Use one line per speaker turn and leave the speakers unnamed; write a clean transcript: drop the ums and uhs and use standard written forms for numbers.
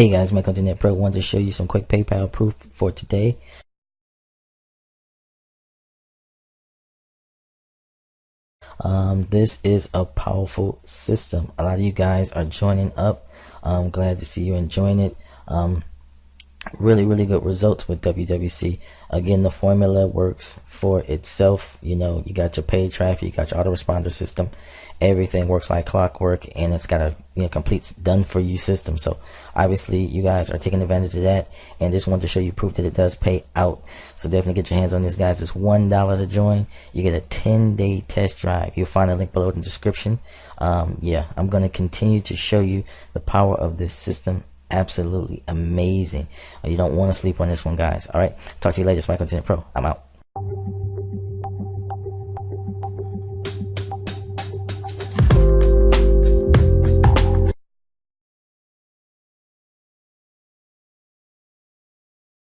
Hey guys, Michael Internet Pro. Wanted to show you some quick PayPal proof for today. This is a powerful system. A lot of you guys are joining up. I'm glad to see you enjoying it. Really good results with WWC. Again, the formula works for itself. You know, you got your paid traffic, you got your autoresponder system, everything works like clockwork, and it's got a complete done for you system. So obviously you guys are taking advantage of that, and just wanted to show you proof that it does pay out. So definitely get your hands on this, guys. It's $1 to join. You get a 10-day test drive. You'll find a link below in the description. Yeah, I'm going to continue to show you the power of this system. Absolutely amazing. You don't want to sleep on this one, guys. All right, talk to you later. It's Michael Internet Pro. I'm out.